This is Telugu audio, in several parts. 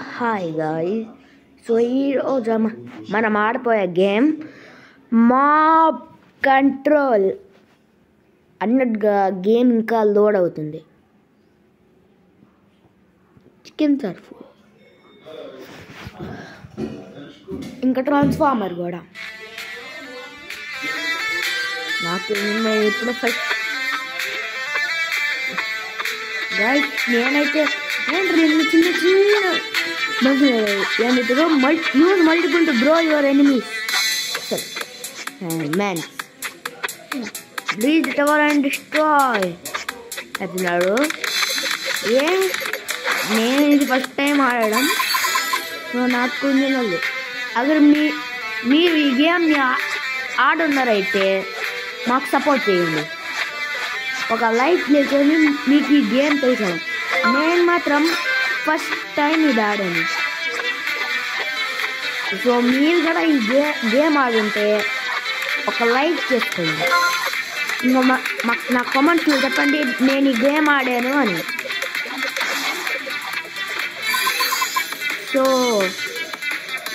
Hi guys. సో ఈరోజు మనం ఆడిపోయే గేమ్ మాబ్ కంట్రోల్ అన్నట్టుగా గేమ్ ఇంకా లోడ్ అవుతుంది. చికెన్ సర్ఫ్ ఇంకా ట్రాన్స్ఫార్మర్ కూడా. నాకు ఇప్పుడు ఫస్ట్ గైస్ నేనైతే రెండు చిన్న use multiple to bro your enemies man please tower and destroy అంటున్నాడు. నేను ఇది ఫస్ట్ టైం ఆడడం, సో నాకు కొంచెం వాళ్ళు అగర్ మీరు ఈ గేమ్ని ఆడున్నారైతే మాకు సపోర్ట్ చేయండి. ఒక లైక్ చేసుకొని మీకు ఈ గేమ్ తెలిసాను. నేను మాత్రం ఫస్ట్ టైం ఇది ఆడాను. సో మీరు కూడా ఈ గేమ్ ఆడుంటే ఒక లైక్ చేసుకోండి. ఇంకా నా కామెంట్స్లో చెప్పండి నేను ఈ గేమ్ ఆడాను అని. సో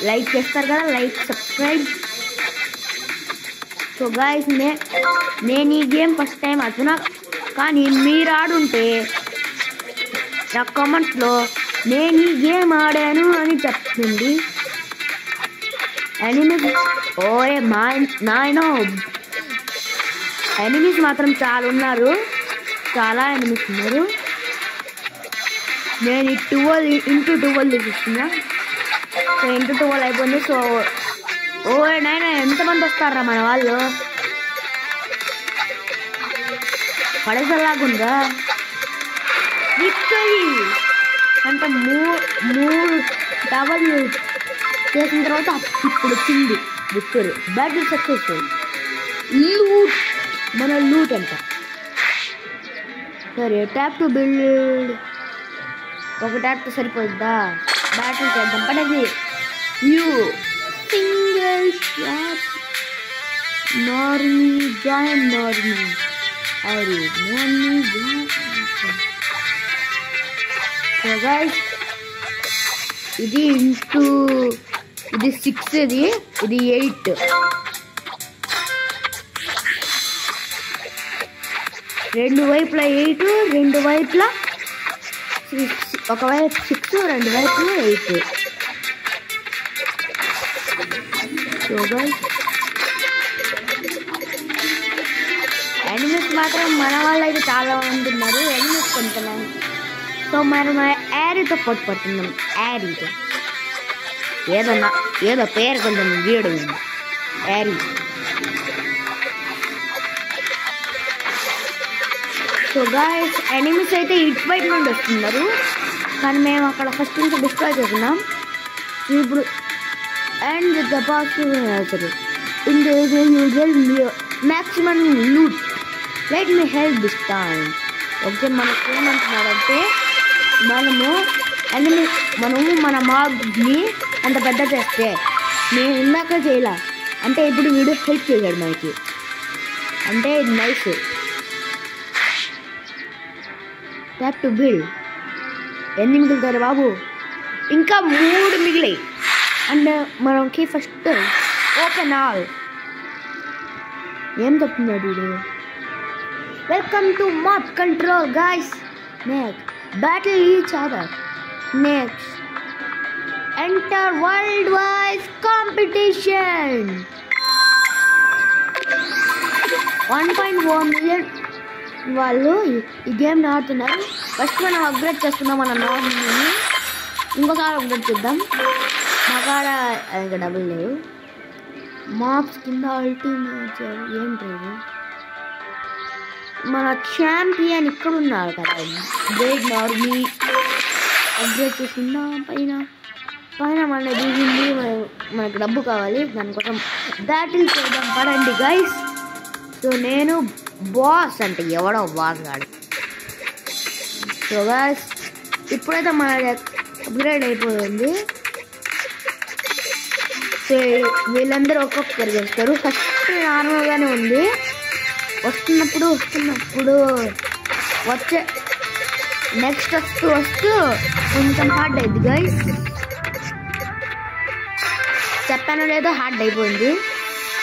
లైక్ చేస్తారు కదా, లైక్ సబ్స్క్రైబ్. సో గాయస్ నేను ఈ గేమ్ ఫస్ట్ టైం ఆడుతున్నా, కానీ మీరు ఆడుంటే నా కామెంట్స్లో నేను ఈ గేమ్ ఆడాను అని చెప్తుంది. ఎనిమీస్ నాయనో ఎనిమీస్ మాత్రం చాలా ఉన్నారు, చాలా ఎనిమీస్ ఉన్నారు. నేను 12x12 చూస్తున్నా. సో 12 అయిపోయింది. సో నాయన ఎంతమంది వస్తారా మన వాళ్ళు? పడేసలాగుందా విక్టరీ అంటే మూడు టవర్లు చేసిన తర్వాత ఇప్పుడు వచ్చింది విక్టరీ. Battle successful. లూట్ మన లూట్ అంట. సరే ట్యాప్ టు బిల్డ్. ఒక ట్యాప్తో సరిపోద్దా? బ్యాటిల్ చేద్దాం పడేది. యూ సింగిల్ షాట్ నార్మీ జాయిన్ నార్మీ అరే నార్మీ జాయిన్. సో గైస్ ఇది 6, ఇది 8. రెండు వైపులా 8, రెండు వైపులా 6. ఒకవైపు 6, రెండు వైపులా 8. సో గైస్ ఎనిమీస్ మాత్రం మన వాళ్ళు అయితే చాలా మంది ఉన్నారు. ఎనిమీస్ కొంతమంది. సో మనం యారీతో పట్టుకుంటున్నాం. యారీతో ఏదో పేరు కొంచెం వీడు యారీ. సో గాయస్ ఎనిమీస్ అయితే ఇటువైపు నుండి వస్తున్నారు, కానీ మేము అక్కడ ఫస్ట్ నుంచి డిస్ట్రాయ్ చేస్తున్నాం. ఇప్పుడు and the box maximum loot. Let me help this time. Okay మనకు ఏమంటున్నారంటే మనము మన మాబ్ని అంత పెద్ద చేస్తే నేను ఇందాక చేయాల అంటే ఇప్పుడు వీడియో హెల్ప్ చేశాడు మనకి, అంటే నైస్. Tap to build. ఎన్ని మిగులుతారు బాబు? ఇంకా 3 మిగిలాయి. అండ్ మనకి ఫస్ట్ ఓపెన్ ఆల్. ఏం చెప్తున్నాడు వీడు? Welcome to mob control guys. Next battle each other. Next enter worldwide competition. 1.4 million వాళ్ళు ఈ గేమ్ ఆడుతున్నారు. ఫస్ట్ మనం అప్గ్రేడ్ చేస్తున్నాం మన నార్మల్ని. ఇంకోసారి అప్గ్రేడ్ చేద్దాం. మా కాడ ఇంకా డబ్బులు లేవు. మాబ్స్ కింద అల్టిమేట్ ఏంటి? మన ఛాంపియన్ ఇక్కడ ఉన్నారు కదా, గ్రేట్ నార్మీ. అప్గ్రేడ్ చేసిందా పైన మన దిగింది. మనకు డబ్బు కావాలి, దానికోసం బ్యాటిల్ చేద్దాం పడండి గైస్. సో నేను బాస్ అంటే ఎవడో బాస్ కాదు. సో గైస్ ఇప్పుడైతే మన అప్గ్రేడ్ అయిపోయింది. సో వీళ్ళందరూ ఒక్కొక్కరు చేస్తారు. ఫస్ట్ నార్మల్గానే ఉంది. వస్తున్నప్పుడు వచ్చే నెక్స్ట్ వస్తూ కొంచెం హార్డ్ అయింది గైస్. చెప్పాను లేదో హార్డ్ అయిపోయింది.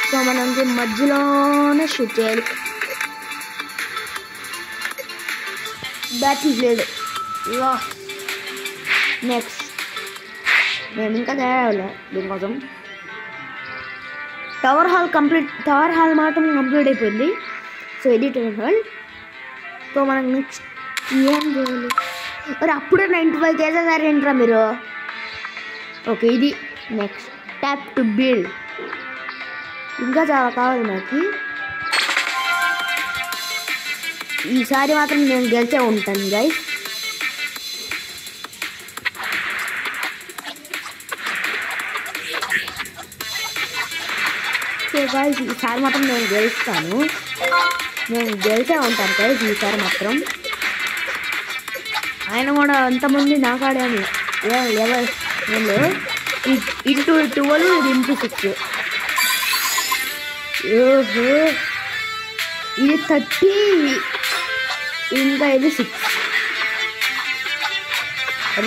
సో మనకి మధ్యలోనే షూట్ చేయాలి. బ్యాటిల్ లేదు. నెక్స్ట్ నేను ఇంకా తయారవ్వలే దీనికోసం. టవర్ హాల్ మాత్రం కంప్లీట్ అయిపోయింది. సో ఇది టవర్ హాల్. సో మనం నెక్స్ట్ ఏం చేయాలి? మరి అప్పుడే 95 చేసేసారేంట్రా మీరు? ఓకే ఇది నెక్స్ట్ ట్యాప్ టు బిల్డ్. ఇంకా చాలా కావాలి నాకు. ఈసారి మాత్రం నేను గెలిచే ఉంటాను గైస్. సో గైస్ ఈసారి మాత్రం నేను గెలుస్తాను. నేను గెలిచే ఉంటాను గైస్ ఈసారి మాత్రం. ఆయన కూడా అంతమంది నాకు ఆడాను. లెవెల్ ఇంటూ 12 ఇది ఇంటూ 6. ఓహో ఇది 30 ఇంకా ఇది 6.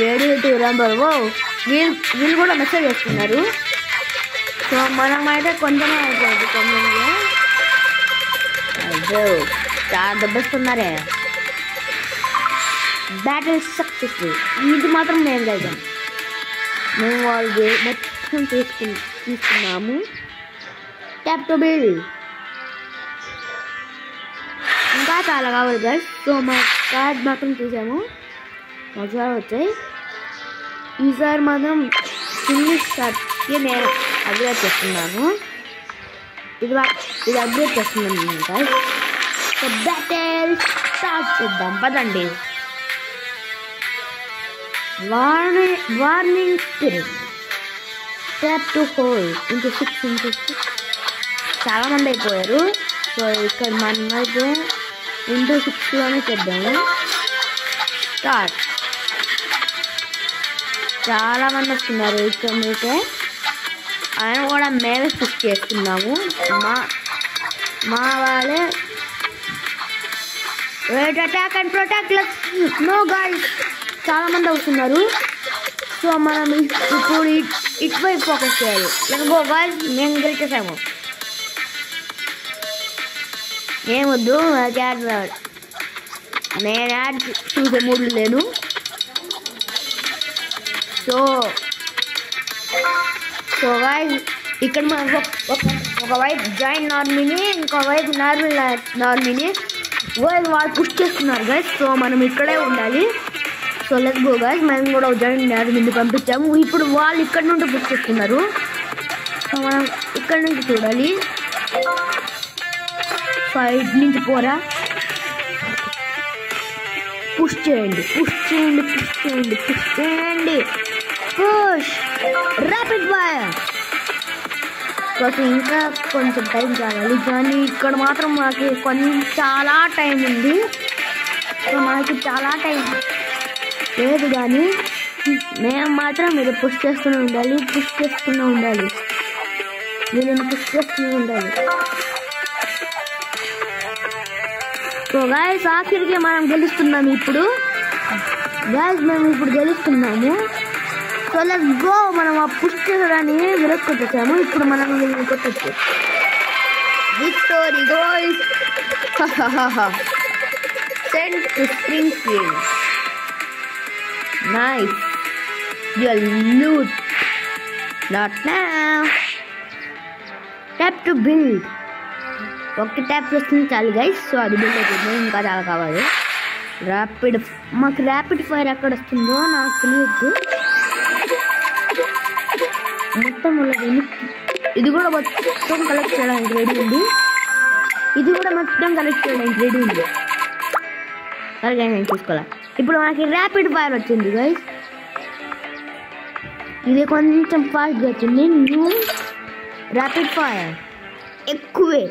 Ready to Rumble. ఓ వీళ్ళు కూడా మెసేజ్ చేస్తున్నారు. సో మనం అయితే కొంచెమే అయిపోయింది. కొంచెంగా అయ్యో చాలా దెబ్బస్తున్నారే. Battle successful. ఇది మాత్రం మేము గెలిచాం. మేము వాళ్ళు మొత్తం తీసుకున్నాము. Tap to build. ఇంకా చాలా కావాలి గైస్. సో మా కార్డ్ మాత్రం తీసాము. ఒకసారి వచ్చాయి. ఈసారి మాత్రం ఫినిష్ షాట్కి నేను అప్గ్రేడ్ చేస్తున్నాను. ఇది అప్గ్రేడ్ చేస్తున్నాను గైస్. సో బ్యాటిల్ స్టార్ట్ చేద్దాం పదండి. Warning spirit. Tap to hold into 6 చాలా మంది అయిపోయారు. సో ఇక్కడ మనం అయితే ఇంటూ 6లోనే చేద్దాము. స్టార్ట్. చాలా మంది వస్తున్నారు ఇక్కడ మీకే. ఆయన కూడా మేమే ఫిక్స్ చేస్తున్నాము. మా వాళ్ళే wait attack and protect. No guys చాలా మంది వస్తున్నారు. సో మనం ఇప్పుడు ఇటువైపు ఫోకస్ చేయాలి. గో గైస్ మేము గెలిచేసాము. ఏమొద్దు యాడ్ రాడు. నేను యాడ్ చూసే మూడు లేను. సో గైస్ ఇక్కడ మనం ఒక వైపు జాయిన్ ఆర్మీని ఇంకో వైపు నార్మీని వాళ్ళు పుష్ చేస్తున్నారు గైస్. సో మనం ఇక్కడే ఉండాలి. So let's go guys. మేము కూడా జాయిన్ ఆర్మీని పంపించాము. ఇప్పుడు వాళ్ళు ఇక్కడ నుండి పుష్ చేస్తున్నారు. సో మనం ఇక్కడ నుంచి చూడాలి. ఫైట్ నుంచి పోరా. పుష్ చేయండి. Push rapid fire. కోసం ఇంకా కొంచెం టైం కావాలి. కానీ ఇక్కడ మాత్రం మాకు చాలా టైం ఉంది. సో మనకి చాలా టైం లేదు. కానీ మేము మాత్రం మీరు పుష్ చేస్తూనే ఉండాలి. వీళ్ళని పుష్ చేస్తూనే ఉండాలి. సో గైస్ ఆఖరికి మనం గెలుస్తున్నాము ఇప్పుడు. గైస్ మేము ఇప్పుడు గెలుస్తున్నాము. So let's go. మనం ఆ పుష్ చేసేదాన్ని విరక్కొట్టేసాము. ఇప్పుడు మనం వీళ్ళని కొట్టచ్చు. Victory goals. Send to spring field. Nice. Your loot. Not now. Tap to build. ఒక ట్యాప్ చేస్తుంది చాలు గైస్. సో అది బిల్డ్ అవుతుంది. ఇంకా చాలా కావాలి. మాకు ర్యాపిడ్ ఫైర్ ఎక్కడ వస్తుందో నాకు తెలియదు. మొత్తం ఇది కూడా మొత్తం కలెక్ట్ చేయడానికి రెడీ ఉంది. అలాగే నేను చూసుకోవాలి. ఇప్పుడు మనకి ర్యాపిడ్ ఫైర్ వచ్చింది గైస్. ఇది కొంచెం ఫాస్ట్గా వచ్చింది. న్యూ ర్యాపిడ్ ఫైర్ ఎక్కువే.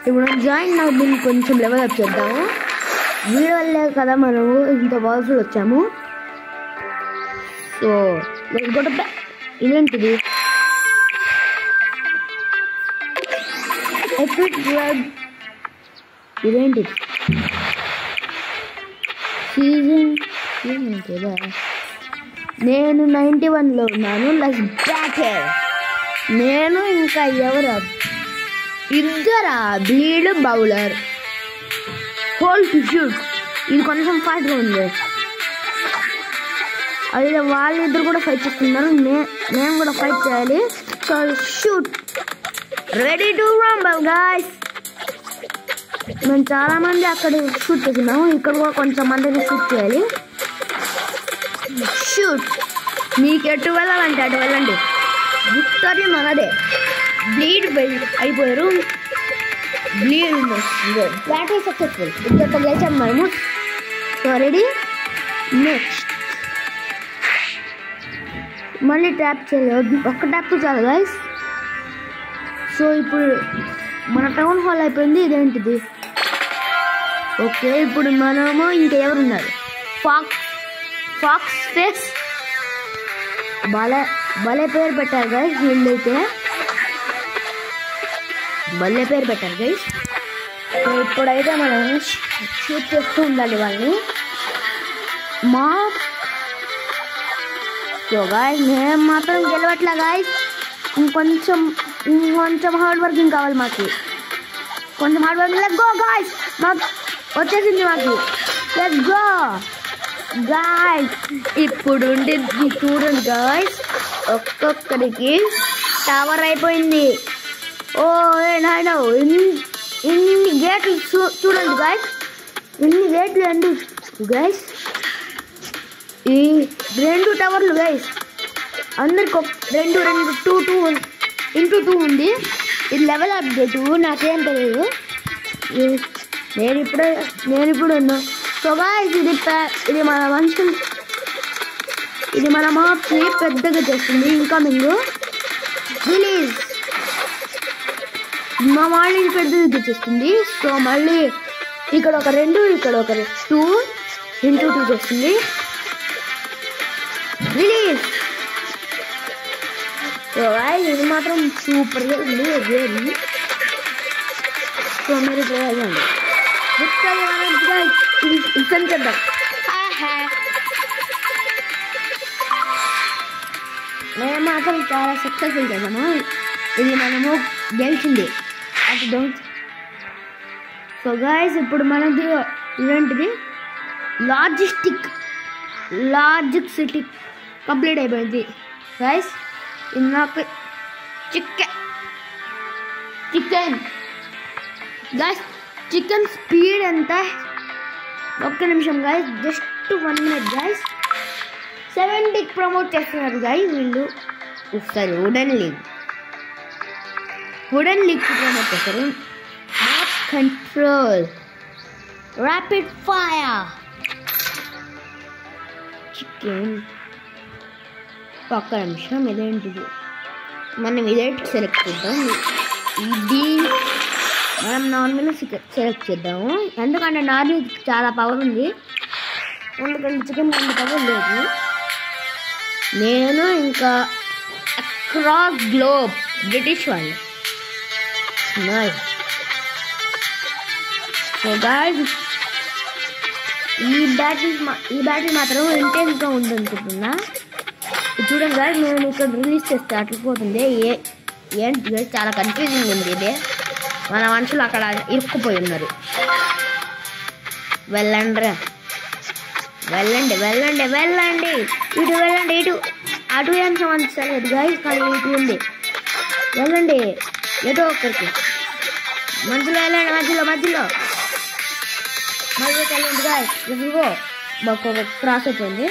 ఇప్పుడు జాయిన్ దీన్ని కొంచెం లెవెల్ అప్ చేద్దాము. వీడి వల్లే కదా మనము ఇంత పవర్ఫుల్ వచ్చాము. సో ఇదేంటిది? ఇదేంటిది? సీజన్ కదా, నేను 91లో ఉన్నాను. Let's battle. నేను ఇంకా ఎవరు ఇద్దరా bleed bowler whole to shoot. ఇది కొంచెం ఫాస్ట్గా ఉంది. అదే వాళ్ళిద్దరు కూడా ఫైట్ చేస్తున్నారు. నేను కూడా ఫైట్ చేయాలి. So shoot, ready to Rumble guys. మేము చాలా మంది అక్కడ షూట్ చేస్తున్నాము. ఇక్కడ కూడా కొంచెం మందిని షూట్ చేయాలి. షూట్, మీకు ఎటు వెళ్ళాలంటే అటు వెళ్ళండి. విక్టరీ మనదే. బ్లీడ్ అయిపోయారు. Bleed battle successful. ఇద్దరితో గెలిచాం మనము. సో రెడీ, నెక్స్ట్ మళ్ళీ ట్యాప్ చేయలేదు. ఒక్క ట్యాప్తో చాలు గైస్. సో ఇప్పుడు మన టౌన్ హాల్ అయిపోయింది. ఇదేంటిది? ఓకే, ఇప్పుడు మనము ఇంకెవరున్నారు? Fox face. భలే పేరు పెట్టారు గైస్. వీళ్ళైతే భలే పేరు పెట్టారు గైస్. సో ఇప్పుడైతే మనం షూట్ చేస్తూ ఉండాలి వాళ్ళని. సో గాయస్ మేము మాత్రం గెలవట్లే గాయస్. ఇంకొంచెం హార్డ్ వర్కింగ్ కావాలి మాకు. కొంచెం hard working. Let's go guys. మాకు వచ్చేసింది. మాకు లెట్స్ గో గాయస్. ఇప్పుడు చూడండి గాయస్, ఒక్కొక్కరికి టవర్ అయిపోయింది. ఓ నాయనో, ఇన్ని గేట్లు చూడండి గాయస్. ఇన్ని గేట్లు అండి గైస్. ఈ 2 టవర్లు గైస్. అందరికి 2 ఉంది. ఇది లెవెల్ అప్డేట్. నాకేం తెలియదు. నేను ఇప్పుడు ఉన్నా. సో గైస్ ఇది మన మనుషులు, ఇది మన మాప్స్ పెద్దగా చేస్తుంది. ఇన్కమింగ్ రిలీజ్ మా వాళ్ళని పెద్దగా చేస్తుంది. సో మళ్ళీ ఇక్కడ ఒక 2, ఇక్కడ ఒక 2 into 2 చేస్తుంది. రిలీజ్. సో ఇది మాత్రం సూపర్గా ఉంది. వేరు. సో మీరు చేయాలండి. ఇన్సెంట్ చేద్దాం. మేము మాత్రం చాలా సక్సెస్ఫుల్ చేద్దాము. ఇది మనము గెలిచింది. అది డౌన్. సో గైస్ ఇప్పుడు మనది ఇదేంటిది? లాజిక్ సిటీ కంప్లీట్ అయిపోయింది గైస్. ఇది నాకు చికెన్ గైస్. చికెన్ స్పీడ్ ఎంత? ఒక్క నిమిషం guys, just 1 minute guys. 70 promote చేస్తున్నారు గైస్ వీళ్ళు. ఒకసారి వుడెన్ లీగ్ ప్రమోట్ చేస్తారు. Control, rapid fire, chicken. ఒక్క నిమిషం, ఇదేంటిది? మనం ఇదేంటి సెలెక్ట్ చేద్దాం. ఇది మనం నార్మల్గా సెలెక్ట్ చేద్దాము. ఎందుకంటే నార్మల్ చాలా పవర్ ఉంది. ఎందుకంటే చికెన్ అంత పవర్ లేదు. నేను ఇంకా అక్రాస్ గ్లోబ్ బ్రిటిష్ వాళ్ళు. సో గాయ్స్ ఈ బ్యాటిల్ మాత్రం ఇంటెన్స్గా ఉందనుకుంటున్నా. చూడండి గాయ్స్, నేను ఇక్కడ రిలీజ్ చేస్తే అట్లిపోతుంది. ఏంటి గాయ్స్, చాలా కన్ఫ్యూజింగ్ ఉంది ఇదే. మన మనుషులు అక్కడ ఇరుక్కుపోయి ఉన్నారు. వెళ్ళండి ఇటు వెళ్ళండి. అటు ఏం సమస్యలేదు గాయ్స్, కానీ ఇటు ఉంది. వెళ్ళండి ఏదో ఒక్కరికి. మధ్యలో వెళ్ళండి. మధ్యలోకి వెళ్ళండి గాయ్స్. ఇదిగో మాకు ఒక క్రాస్ అయిపోయింది.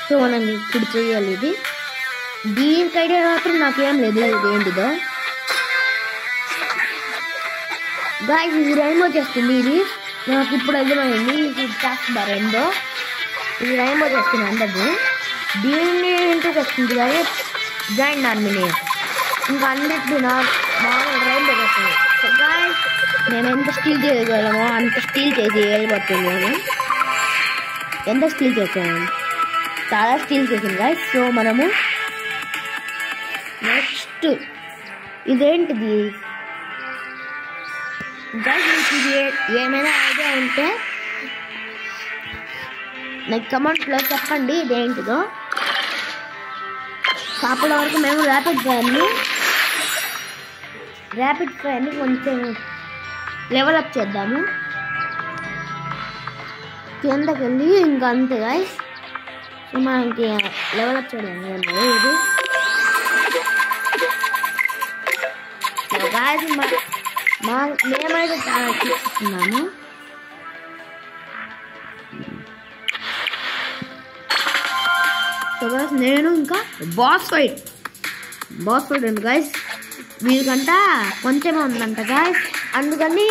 సో మనం ఇప్పుడు చేయాలి. ఇది దీనికి ఐడియా మాత్రం నాకేం లేదు. ఇది ఏంటిదో గాయ్స్, ఇది రైన్బో చేస్తుంది. ఇది నాకు ఇప్పుడు అర్థమైంది. ఇది టాస్క్ బార్ ఏందో. ఇది రైన్బో చేస్తుంది అందరిది. దీన్ని ఇంటికి వస్తుంది కానీ జాయింట్ ఆర్మీని ఇంకా అన్నిటిని మామూలు రైన్బో చేస్తుంది. సో గాయ్స్ మేము ఎంత స్టీల్ చేయగలమో అంత స్టీల్ చేసి వెళ్ళిపోతుంది. నేను ఎంత స్టీల్ చేసాము, చాలా స్టీల్ చేసింది గాయ్స్. సో మనము నెక్స్ట్ ఇదేంటిది గాయ్స్, మీకు ఇది ఏమైనా ఐడియా ఉంటే నాకు కమెంట్లో చెప్పండి ఇదేంటిదో. అప్పటి వరకు మేము ర్యాపిడ్ ఫైర్ని కొంచెం లెవెల్ అప్ చేద్దాము. కిందకి వెళ్ళి ఇంకా అంతే గాయస్. మనకి లెవెల్ అప్ చేయడం ఇది గాయస్. మేమైతే చాలా చూస్తున్నాము. సో గాయస్ నేను ఇంకా బాస్ ఫైట్ ఉంది గాయస్. వీళ్ళకంట కొంచెమే ఉందంట గాయస్, అందుకని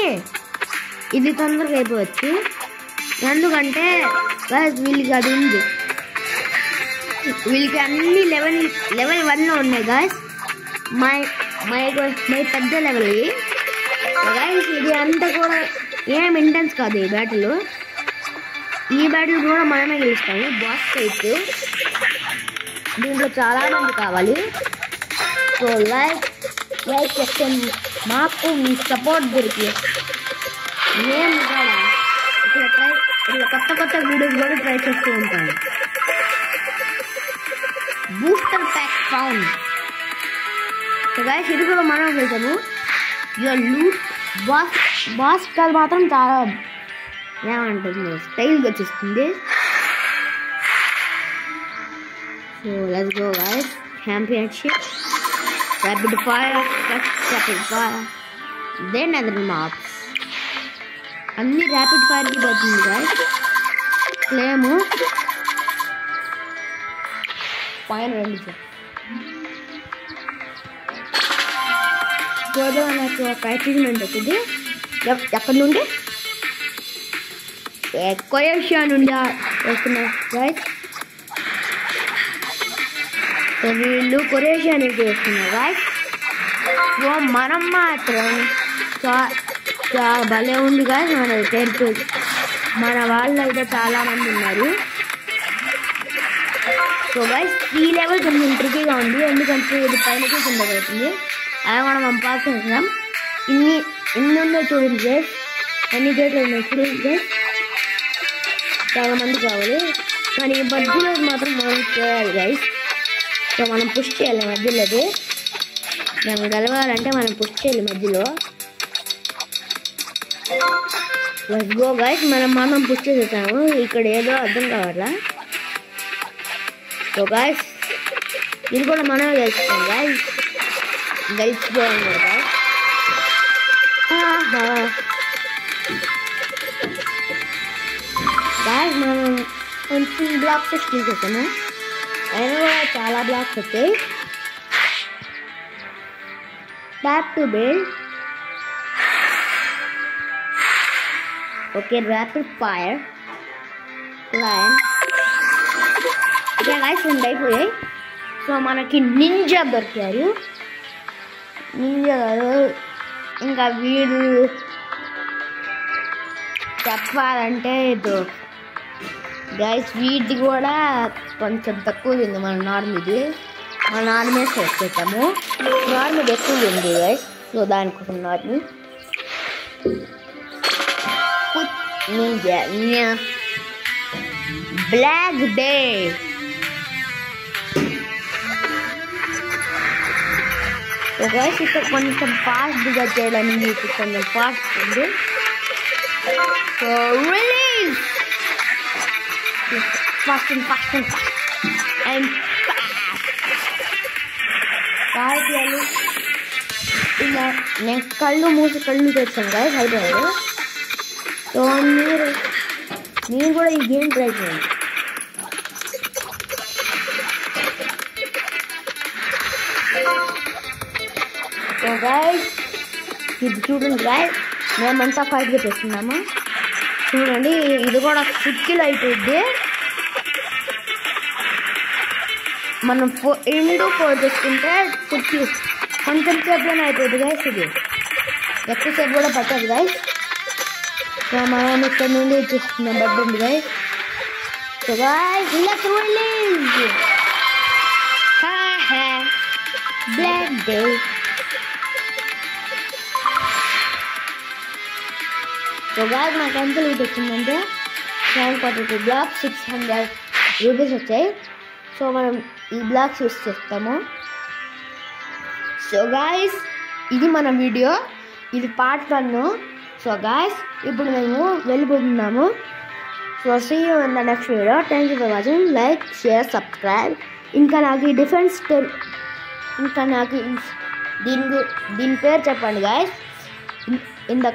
ఇది తొందరగా అయిపోవచ్చు. ఎందుకంటే గాయస్ వీళ్ళకి అది ఉంది, వీళ్ళకి అన్ని లెవెల్ 1లో ఉన్నాయి గాయస్. మై పెద్ద లెవెల్ గాయస్. ఇది అంతా కూడా ఏం ఇంటెన్స్ కాదు ఈ బ్యాటిల్. ఈ బ్యాటిల్ కూడా మనమే గెలుస్తాము. బాస్ ఫైట్ దీంట్లో చాలా మంది కావాలి. సో లైక్ చేస్తే మాకు మీ సపోర్ట్ దొరికి నేను కూడా ఇట్లా కొత్త వీడియోస్ కూడా ట్రై చేస్తూ ఉంటాను. Booster pack found. So guys ఇది కూడా మనం వెళ్తాము. యువర్ లూట్ బాస్ కాల్ మాత్రం చాలా ఏమంటుంది స్టైల్గా వచ్చేస్తుంది. So let's go guys. Championship, rapid fire, then other maps అన్ని ర్యాపిడ్ ఫైర్కి పోతుంది గైస్. క్లేము పైన రండి. నాకు ఒక అచీవ్మెంట్ వచ్చింది. ఎక్కడి నుండి కొయేషియా నుండి వస్తున్నా గైస్. సో వీళ్ళు కొరేషియా నుంచి వస్తున్నారు గైస్. సో మనం మాత్రం చాలా భలే ఉంది గైస్. మన టెరిటరీ మన వాళ్ళు అయితే చాలా మంది ఉన్నారు. సో గైస్ ఈ లెవెల్ కొంచెం ట్రికీగా ఉంది, ఎందుకంటే ఇది పైనకి కింద అవుతుంది. అలా మనం పాస్ చేస్తున్నాం. ఇన్ని ఉన్నాయి చూడండి గైస్, అన్ని గేట్లు ఉన్నాయి చూడండి గైస్. చాలా మంది కావాలి, కానీ మధ్యలో మాత్రం మనం చేయాలి గైస్. సో మనం పుష్ చేయాలి మధ్యలోది. మనం గెలవాలంటే మనం పుష్ చేయాలి మధ్యలో. Let's go guys. మనం పుష్ చేసేసాము. ఇక్కడ ఏదో అర్థం కావాలా. సో గైస్ ఇది కూడా మనమే గెలుస్తాం గైస్. గెలిచిపోయాం కదా. గైస్ మనం కొంచెం బ్లాక్స్ తీసుకొచ్చాము, అయినా కూడా చాలా బ్లాక్స్ వచ్చాయి. Tap to build. Okay rapid fire line. Okay guys రెండు అయిపోయాయి. సో మనకి నింజా దొరికారు. నింజా గారు ఇంకా వీడు చెప్పాలంటే గైస్ వీటి కూడా కొంచెం తక్కువ ఉంది మన నార్మల్ది. మన నార్మల్ సెట్ చేస్తాము. నార్మల్ ఎక్కువ ఉంది గైస్. సో దానికోసం normal ninja block day. Guys ఇక్కడ కొంచెం ఫాస్ట్గా చేయడానికి మీకు కొంచెం ఫాస్ట్ ఉంది. సో రిలీజ్ ఫాస్ట్ అండ్ చేయాలి. ఇలా నేను కళ్ళు మూసి కళ్ళు తెచ్చాను గైస్, అయిపోయాడు. సో మీరు కూడా ఈ గేమ్ ట్రై చేయండి. సో గైస్ ఇది చూడండి గైస్, మేమంతా ఫైట్గా చేస్తున్నాము. చూడండి ఇది కూడా 6 కిలో అయిపోయింది. మనం 4 చేసుకుంటే 6 కొంచెం సేపులోనే అయిపోయింది గైస్. ఇది ఎక్కువసేపు కూడా పట్టదు గైస్. సో మనం ఇక్కడ నుండి చూస్తున్నాం పడుతుంది guys. So guys let's release block day. So guys నాకు ఎంత లీట్ వచ్చిందంటే పొటాటో బ్లాక్ 600 రూపీస్ వచ్చాయి. సో మనం ఈ బ్లాక్స్ యూస్ చేస్తాము. సో గాయస్, ఇది మన వీడియో, ఇది పార్ట్ 1. సో గాయస్, ఇప్పుడు మేము వెళ్ళిపోతున్నాము. So see you in the next video. Thank you for watching. Like, share, subscribe. ఇంకా నాకు ఈ డిఫెన్స్ ఇంకా నాకు దీని పేరు చెప్పండి గాయస్ ఇన్ ద